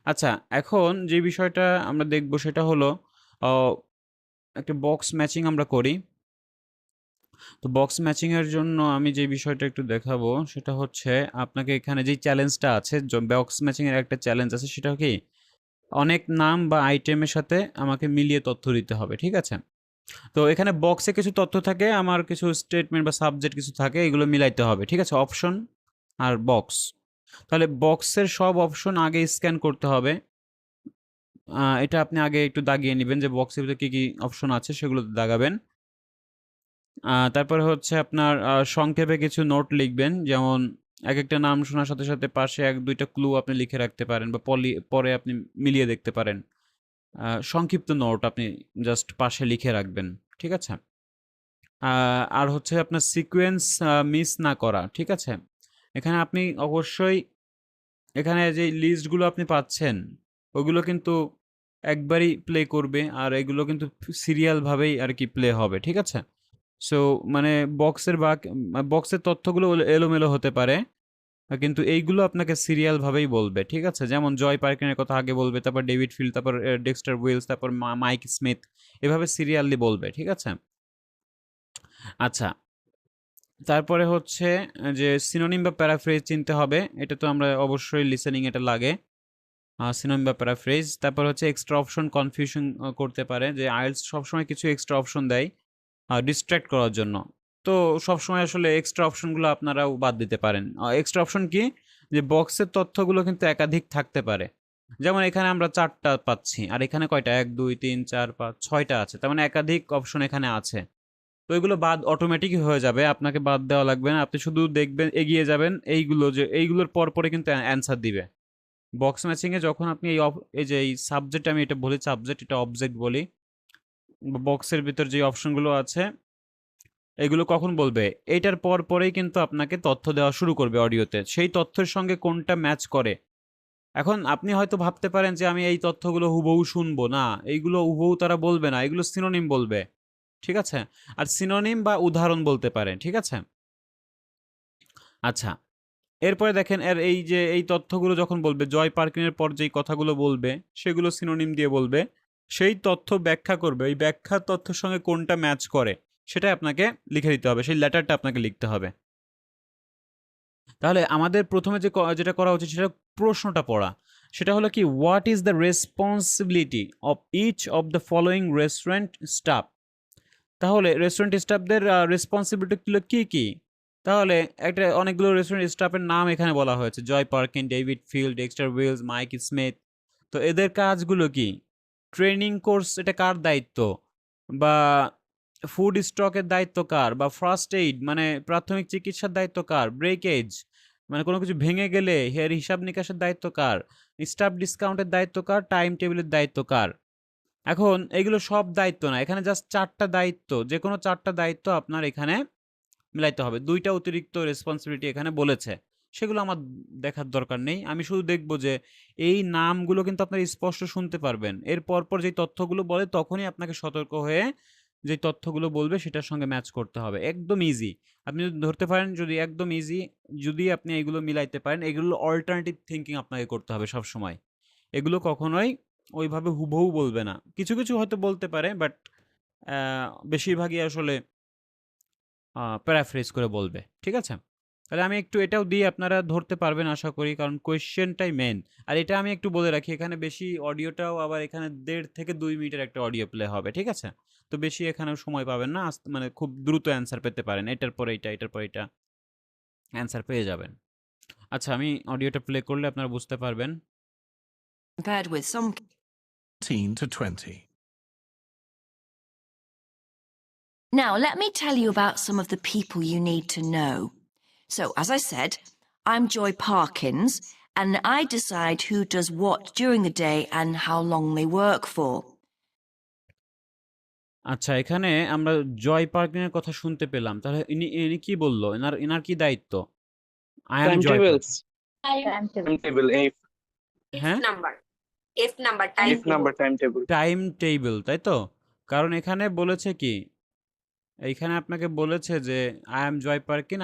আচ্ছা, এখন যে বিষয়টা আমরা দেখব সেটা হলো অ একটা বক্স ম্যাচিং আমরা করি। তো বক্স ম্যাচিং এর জন্য আমি যে বিষয়টা একটু দেখাবো সেটা হচ্ছে আপনাকে এখানে যেই চ্যালেঞ্জটা আছে, বক্স ম্যাচিং এর একটা চ্যালেঞ্জ আছে সেটা কি? অনেক নাম বা আইটেমের সাথে আমাকে মিলিয়ে তথ্য দিতে হবে। ঠিক আছে? তো এখানে বক্সে কিছু তথ্য থাকে, আমার কিছু স্টেটমেন্ট বা সাবজেক্ট কিছু থাকে, এগুলো মিলাইতে হবে। ঠিক আছে? অপশন আর বক্স। তাহলে বক্সের সব অপশন আগে স্ক্যান করতে হবে। এটা আপনি আগে একটু দাগিয়ে নিবেন যে বক্সের ভিতরে কি অপশন আছে সেগুলো দাগাবেন। তারপরে হচ্ছে আপনার সংক্ষেপে কিছু নোট লিখবেন। যেমন একেকটা নাম শোনার সাথে পাশে ১-২ টা ক্লু আপনি লিখে রাখতে পারেন বা পরে আপনি মিলিয়ে দেখতে পারেন। সংক্ষিপ্ত নোট আপনি জাস্ট পাশে লিখে রাখবেন। ঠিক আছে? আ আর হচ্ছে আপনার সিকোয়েন্স মিস না করা। ঠিক আছে? এখানে আপনি অবশ্যই এখানে যে লিস্টগুলো আপনি পাচ্ছেন, ওগুলো কিন্তু একবারই প্লে করবে। আর এগুলো কিন্তু সিরিয়াল ভাবেই আরকি প্লে হবে। ঠিক আছে? সো মানে বক্সের তথ্যগুলো এলোমেলো হতে পারে। কিন্তু এইগুলো আপনাকে সিরিয়াল ভাবেই বলবে। ঠিক আছে? যেমন জয় পার্কিনের কথা আগে বলবে, তারপর ডেভিড ফিল্ড, তারপর ডেক্সটার ওয়েলস, তারপর মাইক স্মিথ। এভাবে সিরিয়ালি বলবে। ঠিক আছে? আচ্ছা, তারপরে হচ্ছে যে সিনোনিম বা প্যারাফ্রেজ চিনতে হবে। এটা তো আমরা অবশ্যই লিসেনিং এটা লাগে। সিনোনিম বা প্যারাফ্রেজ। তারপর হচ্ছে এক্সট্রা অপশন কনফিউশন করতে পারে যে আইএলটিএস সবসময় কিছু এক্সট্রা অপশন দেয় ডিস্ট্রাক্ট করার জন্য। তো সবসময় আসলে এক্সট্রা অপশনগুলো আপনারাও বাদ দিতে পারেন। এক্সট্রা অপশন কি? যে বক্সের তথ্যগুলো কিন্তু একাধিক থাকতে পারে। যেমন এখানে আমরা ৪ টা পাচ্ছি। আর এখানে কয়টা? ১, ২, ৩, ৪, ৫, ৬ টা আছে। তার মানে একাধিক অপশন এখানে আছে। তো এগুলো বাদ অটোমেটিকই হয়ে যাবে। আপনাকে বাদ দেওয়া লাগবে না। আপনি শুধু দেখবেন এগিয়ে যাবেন। এইগুলোর পরে কিন্তু অ্যান্সার দিবে। বক্স ম্যাচিং এ যখন আপনি এই যে এই সাবজেক্ট, আমি এটা বলি সাবজেক্ট, এটা অবজেক্ট বলি। বক্সের ভিতর যে অপশনগুলো আছে এগুলো কখন বলবে? এইটার পরেই কিন্তু আপনাকে তথ্য দেওয়া শুরু করবে অডিওতে। সেই তথ্যের সঙ্গে কোনটা ম্যাচ করে। এখন আপনি হয়তো ভাবতে পারেন যে আমি এই তথ্যগুলো হুবহু শুনবো। না, এইগুলো হুবহু তারা বলবে না। এগুলো সিনোনিম বলবে। ঠিক আছে? আর সিনোনিম বা উদাহরণ বলতে পারে। ঠিক আছে? আচ্ছা। এরপরে দেখেন এই যে এই তথ্যগুলো যখন বলবে, জয় পার্কিনের পর যেই কথাগুলো বলবে সেগুলো সিনোনিম দিয়ে বলবে। সেই তথ্য ব্যাখ্যা করবে। ওই ব্যাখ্যার তথ্যের সঙ্গে কোনটা ম্যাচ করে সেটাই আপনাকে লিখে দিতে হবে। সেই লেটারটা আপনাকে লিখতে হবে। তাহলে আমাদের ১ম এ যেটা করা উচিত সেটা প্রশ্নটা পড়া। সেটা হলো কি, what is the responsibility of each of the following restaurant staff? তাহলে রেস্টুরেন্ট স্টাফদের রেসপন্সিবিলিটিগুলো কি? তাহলে একটা অনেকগুলো রেস্টুরেন্ট স্টাফের নাম এখানে বলা হয়েছে। Joy Parkin, David Field, Dexter Wills, Mike Smith. তো এদের কাজগুলো কি? ট্রেনিং কোর্স এটা কার দায়িত্ব? বা ফুড স্টকের দায়িত্ব কার? বা ফার্স্ট এইড মানে প্রাথমিক চিকিৎসার দায়িত্ব কার? ব্রেকেজ মানে কোনো কিছু ভেঙে গেলে এর হিসাব নিকাশের দায়িত্ব কার? স্টাফ ডিসকাউন্টের দায়িত্ব কার? টাইম টেবিলের দায়িত্ব কার? এখন এগুলো সব দায়িত্ব না, এখানে জাস্ট 4টা দায়িত্ব, যে কোনো 4টা দায়িত্ব আপনার এখানে মিলাইতে হবে। 2টা অতিরিক্ত রেসপন্সিবিলিটি এখানে বলেছে, সেগুলো আমার দেখার দরকার নেই। আমি শুধু দেখব যে এই নামগুলো কিন্তু আপনারা স্পষ্ট শুনতে পারবেন। এর পরপর যেই তথ্যগুলো বলে তখনই আপনাকে সতর্ক হয়ে যে তথ্যগুলো বলবে সেটার সঙ্গে ম্যাচ করতে হবে। একদম ইজি। আপনি যদি ধরতে পারেন, যদি একদম ইজি, যদি আপনি এগুলো মিলাইতে পারেন, এগুলো অল্টারনেটিভ থিংকিং আপনাকে করতে হবে সবসময়। এগুলো কখনোই ওইভাবে হুবহু বলবে না। কিছু, কিছু হয়তো বলতে পারে, বাট বেশিরভাগই আসলে প্যারাফ্রেজ করে বলবে। ঠিক আছে? তাহলে আমি একটু এটাও দিয়ে আপনারা ধরতে পারবেন আশা করি, কারণ কোয়েশ্চেনটাই মেইন। আর এটা আমি একটু বলে রাখি, এখানে বেশি অডিওটাও আবার এখানে 1.5 থেকে 2 মিনিটের একটা অডিও প্লে হবে। ঠিক আছে? তো বেশি এখানেও সময় পাবেন না। মানে খুব দ্রুত অ্যান্সার পেতে পারেন। এটার পরে এইটা, এটার পরে এইটা অ্যান্সার পেয়ে যাবেন। আচ্ছা, আমি অডিওটা প্লে করলে আপনারা বুঝতে পারবেন। Compared with some 18 to 20. Now, let me tell you about some of the people you need to know. So, as I said, I'm Joy Parkins, and I decide who does what during the day and how long they work for. আচ্ছা, এখানে আমরা জয় পার্কিনের কথা শুনতে পেলাম। তাহলে ইনি কি বলল? এনার কি দায়িত্ব? I am time joy tables, Time, timetable, if হ্যাঁ? number, if number, if number, timetable. Timetable, তাই তো? কারণ এখানে বলেছে কি? এইখানে আপনাকে বলেছে যে আই অ্যাম জয় পার্কিন,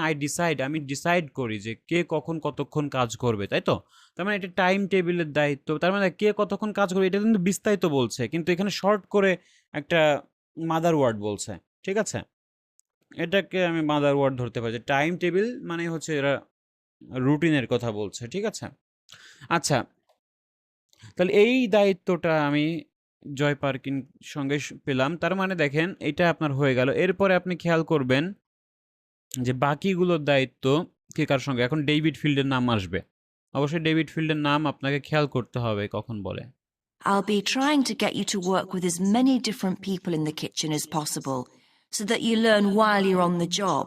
আমি ডিসাইড করি যে কে কখন কতক্ষণ কাজ করবে, তাই তো? তার মানে এটা টাইম টেবিলের দায়িত্ব। তার মানে কে কতক্ষণ কাজ করবে এটা কিন্তু বিস্তারিত বলছে, কিন্তু এখানে শর্ট করে একটা মাদার ওয়ার্ড বলছে। ঠিক আছে? এটাকে আমি মাদার ওয়ার্ড ধরতে পারি যে টাইম টেবিল মানে হচ্ছে এরা রুটিনের কথা বলছে। ঠিক আছে? আচ্ছা, তাহলে এই দায়িত্বটা আমি জয় পার্কিন সঙ্গে পেলাম। তার মানে দেখেন এটা আপনার হয়ে গেল। এরপরে আপনি খেয়াল করবেন যে বাকিগুলোর দায়িত্ব কে কার সঙ্গে। এখন ডেভিড ফিল্ডের নাম আসবে। অবশ্যই ডেভিড ফিল্ডের নাম আপনাকে খেয়াল করতে হবে কখন বলে। I'll be trying to get you to work with as many different people in the kitchen as possible so that you learn while you're on the job.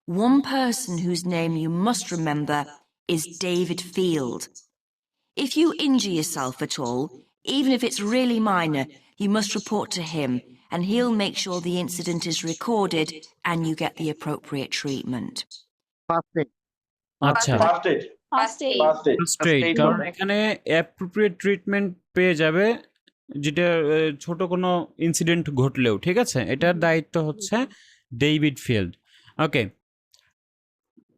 One person whose name you must remember is David Field. If you injure yourself at all, even if it's really minor, you must report to him and he'll make sure the incident is recorded and you get the appropriate treatment. First aid, আচ্ছা, first aid, first aid, first aid, straight, কারণ এখানে appropriate treatment পেয়ে যাবে যেটা ছোট কোনো incident ঘটলেও। ঠিক আছে? এটার দায়িত্ব হচ্ছে ডেভিড ফিল্ড। ওকে,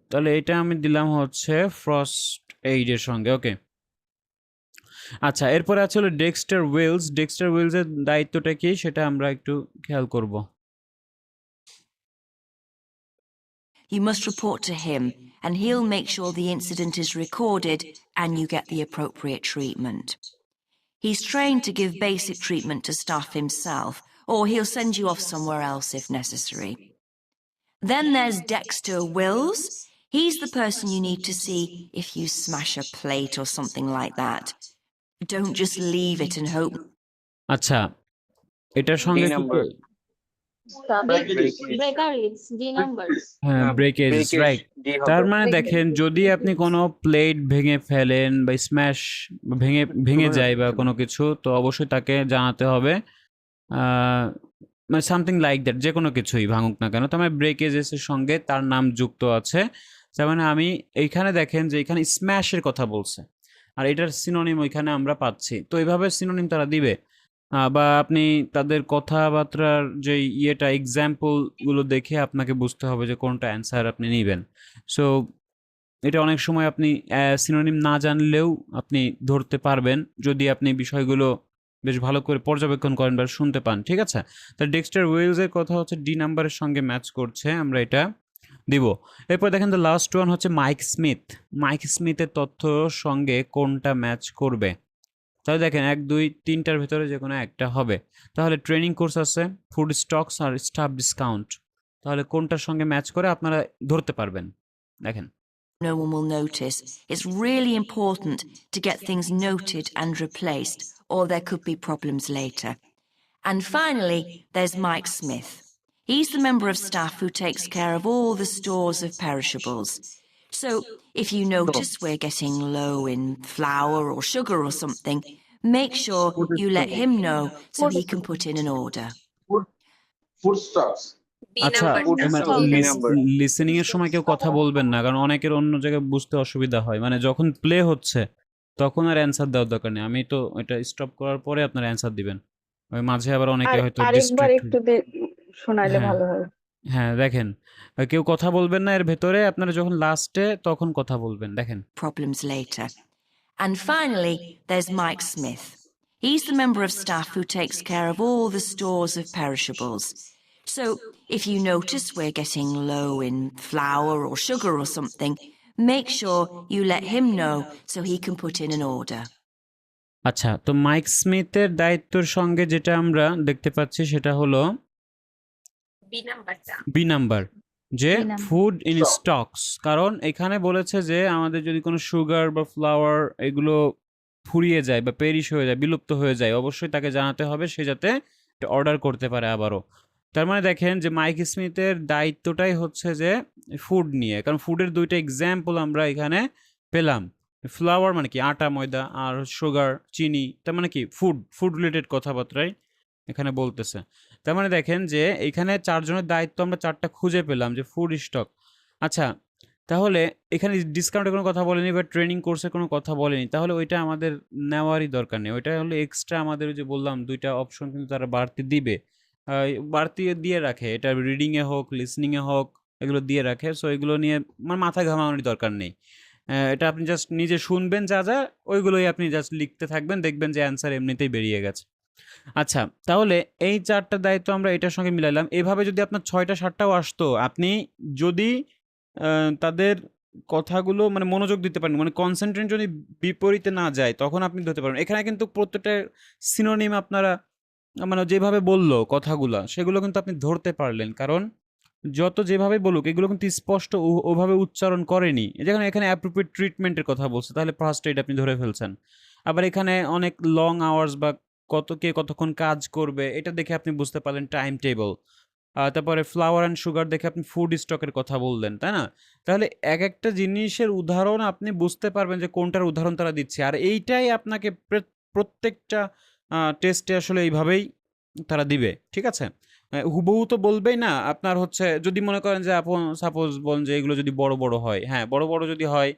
তাহলে এটা আমি দিলাম হচ্ছে ফার্স্ট এইডের সঙ্গে। ওকে, আচ্ছা, এরপরে আছে হলো ডেক্সটার উইলস। ডেক্সটার উইলসের দায়িত্বটা কি সেটা আমরা একটু খেয়াল করব। You must report to him and he'll make sure the incident is recorded and you get the appropriate treatment. He's trained to give basic treatment to staff himself, or he'll send you off somewhere else if necessary. Then there's Dexter Wills. He's the person you need to see if you smash a plate or something like that. Don't just leave it and hope. আচ্ছা, এটার সঙ্গে number, breaker is D number. হ্যাঁ, breakage, right. তার মানে দেখেন যদি আপনি কোনো প্লেট ভেঙে ফেলেন বা স্ম্যাশ ভেঙে যায় বা কোনো কিছু, তো অবশ্যই তাকে জানাতে হবে মানে সামথিং লাইক দ্যাট, যে কোনো কিছুই ভাঙুক না কেন। তার মানে ব্রেকেজেসের সঙ্গে তার নাম যুক্ত আছে। তার মানে আমি এইখানে দেখেন যে এখানে স্ম্যাশের কথা বলছে, আর এটার সিনোনিম ওইখানে আমরা পাচ্ছি। তো এইভাবে সিনোনিম তারা দিবে, বা আপনি তাদের কথাবার্তার যে ইয়েটা এক্সাম্পলগুলো দেখে আপনাকে বুঝতে হবে যে কোনটা অ্যান্সার আপনি নেবেন। সো এটা অনেক সময় আপনি সিনোনিম না জানলেও আপনি ধরতে পারবেন যদি আপনি বিষয়গুলো বেশ ভালো করে পর্যবেক্ষণ করেন বা শুনতে পান। ঠিক আছে? তা ডেক্সটার উইলসের কথা হচ্ছে ডি নাম্বারের সঙ্গে ম্যাচ করছে, আমরা এটা দিব। এরপর দেখেন দ্য লাস্ট ওয়ান হচ্ছে মাইক স্মিথ। মাইক স্মিথের তথ্য সঙ্গে কোনটা ম্যাচ করবে? তাহলে দেখেন 1 2 3টার ভেতরে যে কোনো একটা হবে। তাহলে ট্রেনিং কোর্স আছে, ফুড স্টকস আর স্টাফ ডিসকাউন্ট। তাহলে কোনটার সঙ্গে ম্যাচ করে আপনারা ধরতে পারবেন। দেখেন। No one will notice. It's really important to get things noted and replaced, or there could be problems later. And finally, there's Mike Smith. He's the member of staff who takes care of all the stores of perishables. So, if you notice we're getting low in flour or sugar or something, make sure you let him know so he can put in an order. Food stocks be আচ্ছা, নাম্বারটা B number. Listening এর সময় কেউ কথা বলবেন না, কারণ অনেকের অন্য জায়গায় বুঝতে অসুবিধা হয়। মানে যখন প্লে হচ্ছে তখন আর অ্যান্সার দেওয়ার দরকার নেই, আমি তো এটা স্টপ করার পরে আপনার অ্যান্সার দিবেন। ওই মাঝে আবার অনেকে হয়তো আরেকবার ডিস্ট্রাক্ট। একটু শোনাইলে হ্যাঁ ভালো হয়। হ্যাঁ, দেখেন কেউ কথা বলবেন না এর ভেতরে, আপনারা যখন লাস্টে তখন কথা বলবেন। দেখেন। Problems later. And finally, there's Mike Smith. He's the member of staff who takes care of all the stores of perishables. So, if you notice we're getting low in flour or sugar or something, make sure you let him know so he can put in an order. আচ্ছা, তো mic স্মিথের দায়িত্বের সঙ্গে যেটা আমরা দেখতে পাচ্ছি সেটা হলো বি নাম্বারটা বি নাম্বার, যে B number. Food in Stock. Stocks. কারণ এখানে বলেছে যে আমাদের যদি কোনো সুগার বা ফ্লাওয়ার এগুলো ফুরিয়ে যায় বা পেরিশ হয়ে যায়, বিলুপ্ত হয়ে যায়, অবশ্যই তাকে জানাতে হবে সে যাতে অর্ডার করতে পারে আবারও। তার মানে দেখেন যে মাইক স্মিথের দায়িত্বটাই হচ্ছে যে ফুড নিয়ে, কারণ ফুডের দুইটা এক্সাম্পল আমরা এখানে পেলাম। ফ্লাওয়ার মানে কি আটা ময়দা, আর সুগার চিনি, তার মানে কি ফুড রিলেটেড কথাবার্তাই এখানে বলতেছে। তার মানে দেখেন যে এখানে 4 জনের দায়িত্ব আমরা 4টা খুঁজে পেলাম, যে ফুড স্টক। আচ্ছা, তাহলে এখানে ডিসকাউন্টের কোনো কথা বলেনি বা ট্রেনিং কোর্সের কোনো কথা বলেনি, তাহলে ওইটা আমাদের নেওয়ারই দরকার নেই। ওইটা হলো এক্সট্রা, আমাদের ওই যে বললাম 2টা অপশন কিন্তু তারা বাড়তি দিবে, বাড়তি দিয়ে রাখে, এটা রিডিংয়ে হোক লিসনিংয়ে হোক এগুলো দিয়ে রাখে। সো এগুলো নিয়ে আমার মাথা ঘামানোর দরকার নেই। এটা আপনি জাস্ট নিজে শুনবেন, যা যা ওইগুলোই আপনি জাস্ট লিখতে থাকবেন, দেখবেন যে অ্যান্সার এমনিতেই বেরিয়ে গেছে। আচ্ছা, তাহলে এই 4টা দায়িত্ব আমরা এটার সঙ্গে মিলাইলাম। এভাবে যদি আপনার 6টা 7টাও আসতো, আপনি যদি তাদের কথাগুলো মানে মনোযোগ দিতে পারেন, মানে কনসেন্ট্রেট যদি বিপরীতে না যায়, তখন আপনি ধরতে পারবেন। এখানে কিন্তু প্রত্যেকটা সিনোনিম আপনারা মানে যেভাবে বললো কথাগুলা, সেগুলো কিন্তু আপনি ধরতে পারলেন, কারণ যত যেভাবে বলুক এগুলো কিন্তু স্পষ্ট ওভাবে উচ্চারণ করেনি। যেখানে এখানে অ্যাপ্রোপ্রিয়েট ট্রিটমেন্টের কথা বলছে, তাহলে ফার্স্ট এইড আপনি ধরে ফেলছেন। আবার এখানে অনেক লং আওয়ার্স বা কে কতক্ষণ কাজ করবে এটা দেখে আপনি বুঝতে পারলেন টাইম টেবল। তারপরে ফ্লাওয়ার অ্যান্ড সুগার দেখে আপনি ফুড স্টকের কথা বললেন, তাই না? তাহলে এক একটা জিনিসের উদাহরণ আপনি বুঝতে পারবেন যে কোনটার উদাহরণ তারা দিচ্ছে, আর এইটাই আপনাকে প্রত্যেকটা টেস্টে আসলে এইভাবেই তারা দিবে। ঠিক আছে? হুবহু তো বলবেই না। আপনার হচ্ছে যদি মনে করেন যে আপন সাপোজ বলেন যে এগুলো যদি বড় বড় হয়, হ্যাঁ বড় বড় যদি হয়,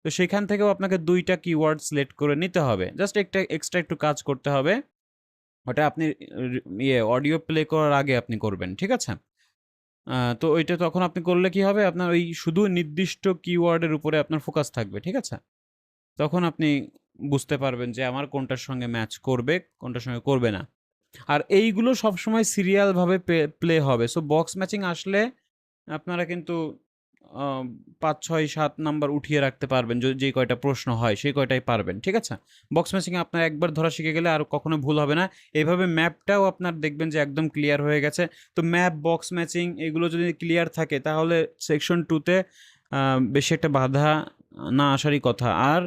তো সেখান থেকেও আপনাকে 2টা কিওয়ার্ড সিলেক্ট করে নিতে হবে। জাস্ট একটা এক্সট্রা একটু কাজ করতে হবে, ওটা আপনি অডিও প্লে করার আগে আপনি করবেন। ঠিক আছে? তো ওইটা তখন আপনি করলে কি হবে, আপনার ওই শুধু নির্দিষ্ট কিওয়ার্ডের উপরে আপনার ফোকাস থাকবে। ঠিক আছে? তখন আপনি বুঝতে পারবেন যে আমার কোনটার সঙ্গে ম্যাচ করবে, কোনটার সঙ্গে করবে না। আর এইগুলো সবসময় সিরিয়ালভাবে প্লে হবে। সো বক্স ম্যাচিং আসলে আপনারা কিন্তু 5 6 7 নাম্বার উঠিয়ে রাখতে পারবেন, যে কয়টা প্রশ্ন হয় সেই কয়টাই পারবেন। ঠিক আছে? বক্স ম্যাচিং আপনার একবার ধরা শিখে গেলে আর কখনো ভুল হবে না। এভাবে ম্যাপটাও আপনার দেখবেন যে একদম ক্লিয়ার হয়ে গেছে। তো ম্যাপ, বক্স ম্যাচিং এগুলো যদি ক্লিয়ার থাকে, তাহলে সেকশন 2তে বেশি একটা বাধা না আসারই কথা। আর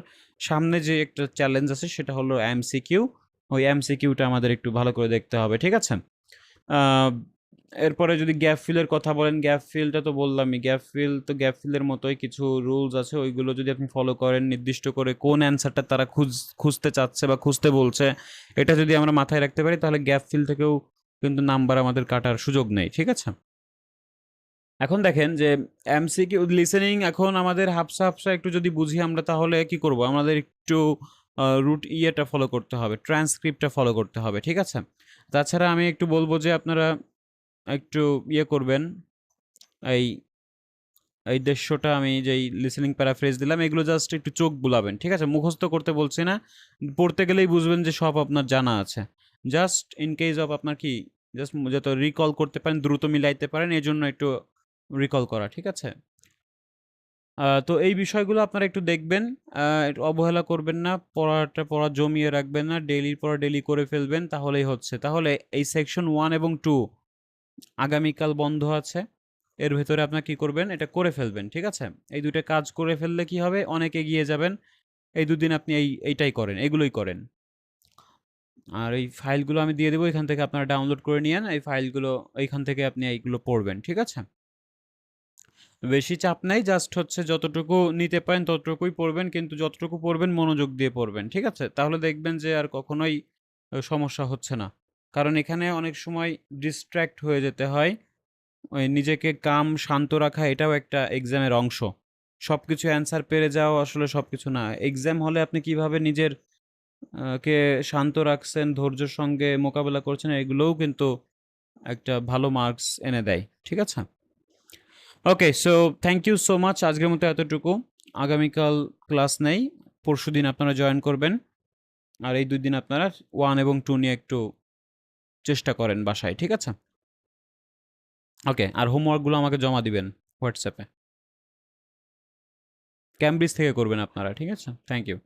সামনে যে একটা চ্যালেঞ্জ আছে সেটা হলো এমসিকিউ। ওই এমসিকিউটা আমাদের একটু ভালো করে দেখতে হবে। ঠিক আছে? এরপরে যদি গ্যাপ ফিলের কথা বলেন, গ্যাপ ফিলটা তো বললামই। গ্যাপ ফিলের মতোই কিছু রুলস আছে, ওইগুলো যদি আপনি ফলো করেন, নির্দিষ্ট করে কোন অ্যান্সারটা তারা খুঁজতে চাচ্ছে বা খুঁজতে বলছে, এটা যদি আমরা মাথায় রাখতে পারি, তাহলে গ্যাপ ফিল থেকেও কিন্তু নাম্বার আমাদের কাটার সুযোগ নেই। ঠিক আছে? এখন দেখেন যে এমসিকিউ লিসেনিং এখন আমাদের হাফসা হাফসা একটু যদি বুঝি আমরা, তাহলে কি করব, আমাদের একটু রুট ইয়েটা ফলো করতে হবে, ট্রান্সক্রিপ্টটা ফলো করতে হবে। ঠিক আছে? তাছাড়া আমি একটু বলবো যে আপনারা একটু ইয়ে করবেন, এই 150টা আমি যেই লিসেনিং প্যারাফ্রেজ দিলাম, এগুলো জাস্ট একটু চোখ বুলাবেন। ঠিক আছে? মুখস্থ করতে বলছি না, পড়তে গেলেই বুঝবেন যে সব আপনার জানা আছে। জাস্ট ইন কেস অফ আপনার কি জাস্ট যত রিকল করতে পারেন, দ্রুত মিলাইতে পারেন, এই জন্য একটু রিকল করা। ঠিক আছে? তো এই বিষয়গুলো আপনারা একটু দেখবেন, একটু অবহেলা করবেন না, পড়া জমিয়ে রাখবেন না, ডেইলির পড়া ডেইলি করে ফেলবেন, তাহলেই হচ্ছে। তাহলে এই সেকশন 1 এবং 2 আগামীকাল বন্ধ আছে। এর ভেতরে আপনারা কি করবেন? এটা করে ফেলবেন, ঠিক আছে? এই ২ টা কাজ করে ফেললে কি হবে? অনেক এগিয়ে যাবেন। এই ২ দিন আপনি এইটাই করেন, এগুলোই করেন। আর এই ফাইলগুলো আমি দিয়ে দেবো, এখান থেকে আপনারা ডাউনলোড করে নিয়েন। এই ফাইলগুলো এইখান থেকে আপনি এইগুলো পড়বেন, ঠিক আছে? বেশি চাপ নাই, জাস্ট হচ্ছে যতটুকু নিতে পারেন ততটুকুই পড়বেন, কিন্তু যতটুকু পড়বেন মনোযোগ দিয়ে পড়বেন, ঠিক আছে? তাহলে দেখবেন যে আর কখনোই সমস্যা হচ্ছে না। কারণ এখানে অনেক সময় ডিস্ট্র্যাক্ট হয়ে যেতে হয়। ওই নিজেকে শান্ত রাখা এটাও একটা এক্সামের অংশ। সবকিছু অ্যান্সার পেরে যাওয়া আসলে সবকিছু না। এক্সাম হলে আপনি কিভাবে নিজের কে শান্ত রাখছেন, ধৈর্যের সঙ্গে মোকাবেলা করছেন, এগুলোও কিন্তু একটা ভালো মার্কস এনে দেয়, ঠিক আছে? Okay, so thank you so much. আজকের মতো এতটুকু। আগামীকাল ক্লাস নেই, পরশুদিন আপনারা জয়েন করবেন। আর এই ২ দিন আপনারা 1 এবং 2 নিয়ে একটু চেষ্টা করেন বাসায়, ঠিক আছে? ওকে, আর হোমওয়ার্কগুলো আমাকে জমা দিবেন হোয়াটসঅ্যাপে। ক্যামব্রিজ থেকে করবেন আপনারা, ঠিক আছে? Thank you.